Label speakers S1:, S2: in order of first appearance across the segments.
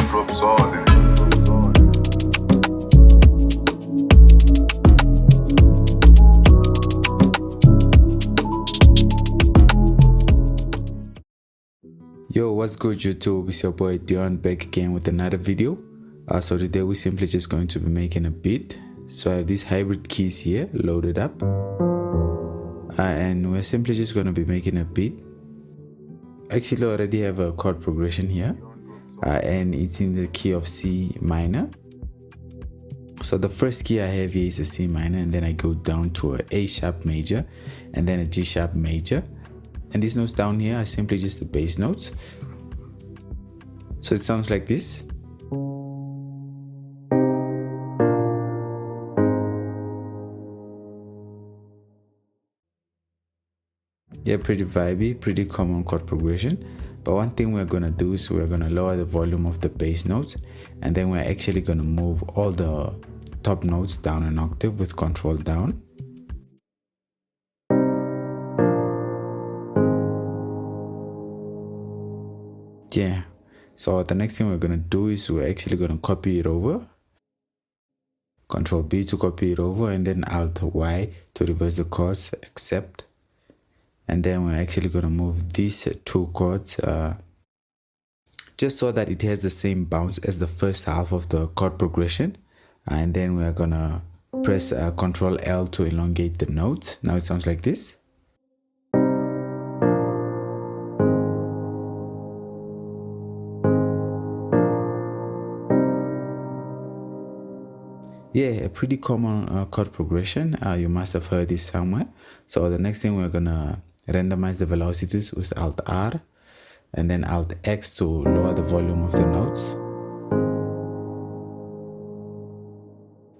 S1: Yo, what's good YouTube? It's your boy Dion back again with another video. So today we're simply just going to be making a beat. So I have these hybrid keys here loaded up, and we're simply just going to be making a beat. Actually, I already have a chord progression here, and it's in the key of C minor. So the first key I have here is a C minor, and then I go down to a A sharp major, and then a G sharp major. And these notes down here are simply just the bass notes. So it sounds like this. Yeah, pretty vibey, pretty common chord progression. But one thing we're gonna do is we're gonna lower the volume of the bass notes, and then we're actually gonna move all the top notes down an octave with control down. Yeah, so the next thing we're gonna do is we're actually gonna copy it over. Control B to copy it over, and then Alt Y to reverse the chords, accept. And then we're actually gonna move these two chords just so that it has the same bounce as the first half of the chord progression. And then we're gonna press Control L to elongate the notes. Now it sounds like this. Yeah, a pretty common chord progression. You must have heard this somewhere. So the next thing we're gonna randomize the velocities with Alt R and then Alt X to lower the volume of the notes.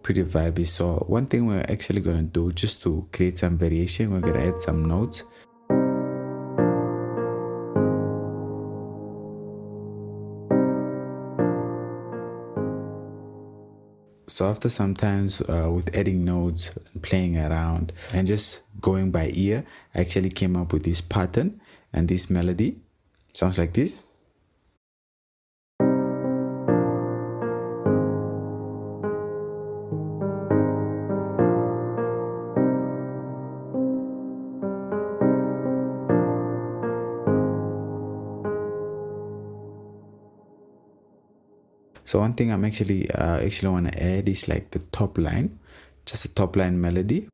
S1: Pretty vibey. So one thing we're actually gonna do just to create some variation, we're gonna add some notes. So after some times with adding notes and playing around and just going by ear, I actually came up with this pattern, and this melody sounds like this. So one thing I'm actually want to add is like the top line, just a top line melody.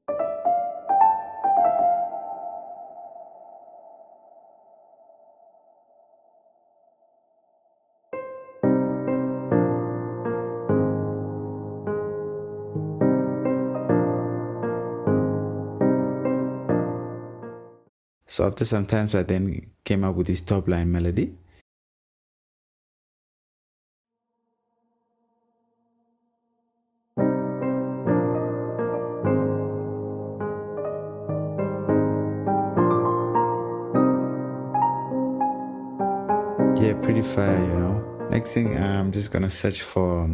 S1: So after some time, I then came up with this top line melody. Yeah, pretty fire, you know. Next thing, I'm just gonna search for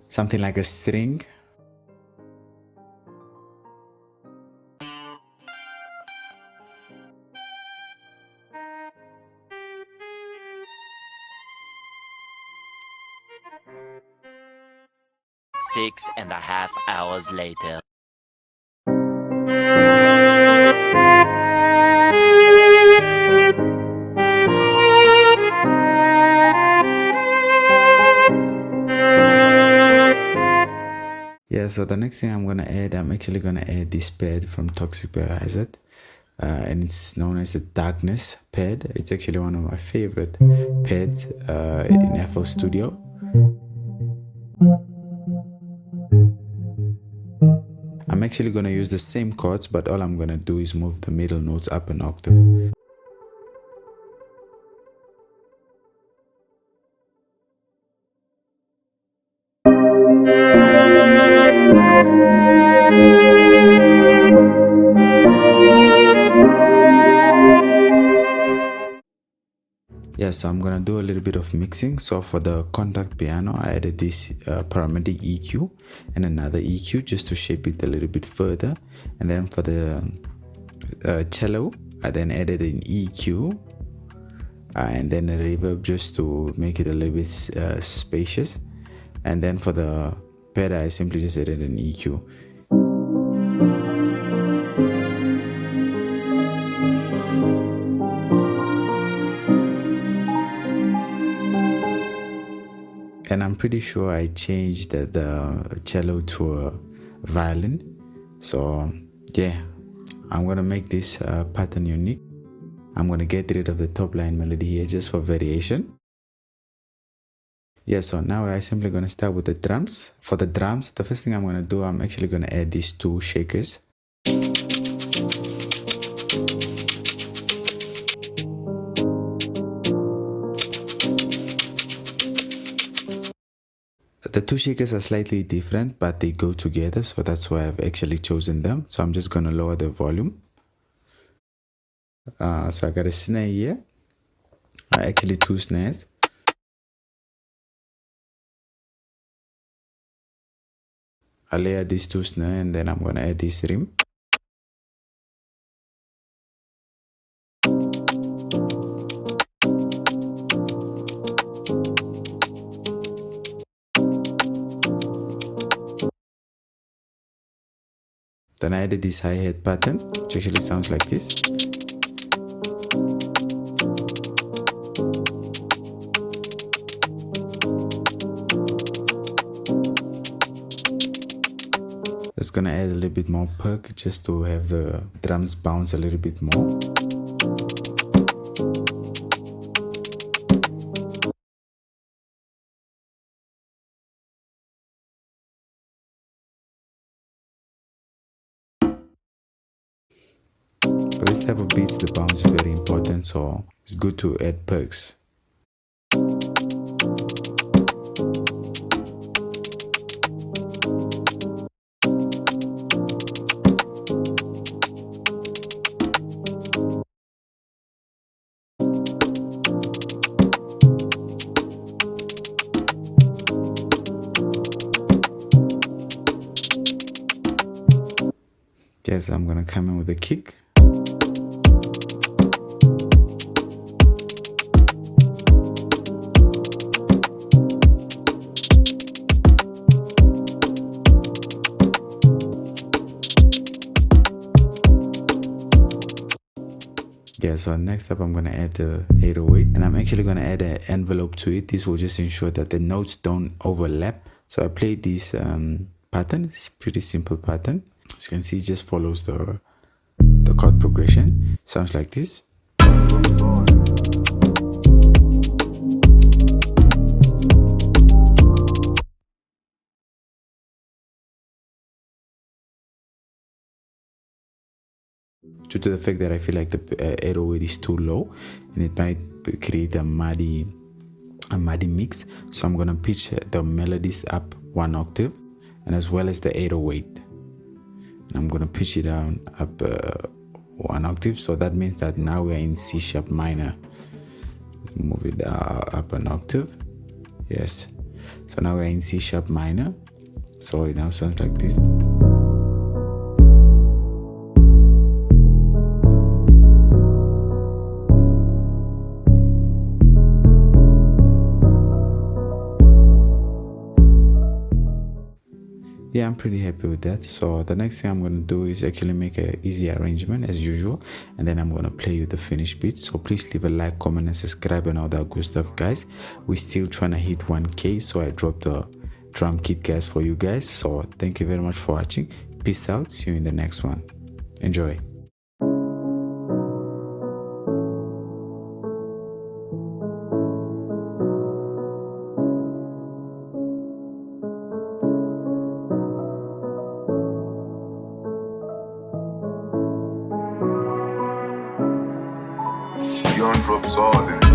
S1: something like a string.
S2: Six and a half hours later.
S1: Yeah, so the next thing I'm actually gonna add this pad from Toxic Biohazard, and it's known as the Darkness pad. It's actually one of my favorite pads in FL Studio. I'm actually gonna use the same chords, but all I'm gonna do is move the middle notes up an octave. Yeah, so I'm gonna do a little bit of mixing. So for the contact piano, I added this paramedic EQ and another EQ just to shape it a little bit further. And then for the cello, I then added an EQ and then a reverb just to make it a little bit spacious. And then for the pedal, I simply just added an EQ. And I'm pretty sure I changed the cello to a violin. So yeah, I'm gonna make this pattern unique. I'm gonna get rid of the top line melody here just for variation. Yeah, so now I'm simply gonna start with the drums. For the drums, the first thing I'm gonna do, I'm actually gonna add these 2 shakers. The 2 shakers are slightly different, but they go together, so that's why I've actually chosen them. So I'm just gonna lower the volume. So I got a snare here, actually 2 snares. I layer these 2 snares and then I'm gonna add this rim. Then I added this hi-hat pattern, which actually sounds like this. Just gonna add a little bit more perk just to have the drums bounce a little bit more. For this type of beats, the bounce is very important, so it's good to add perks. Yes, I'm gonna come in with a kick. Yeah, so next up I'm gonna add the 808, and I'm actually gonna add an envelope to it. This will just ensure that the notes don't overlap. So I played this pattern. It's a pretty simple pattern. As you can see, it just follows the chord progression. Sounds like this. Due to the fact that I feel like the 808 is too low and it might create a muddy mix, so I'm gonna pitch the melodies up 1 octave, and as well as the 808, and I'm gonna pitch it down up 1 octave. So that means that now we're in C sharp minor. Move it up an octave. Yes, so now we're in C sharp minor, so it now sounds like this. Yeah, I'm pretty happy with that. So the next thing I'm going to do is actually make an easy arrangement as usual, and then I'm going to play you the finished beat. So please leave a like, comment, and subscribe and all that good stuff, guys. We're still trying to hit 1K, so I dropped the drum kit, guys, for you guys. So thank you very much for watching. Peace out. See you in the next one. Enjoy.
S3: Young drop saws in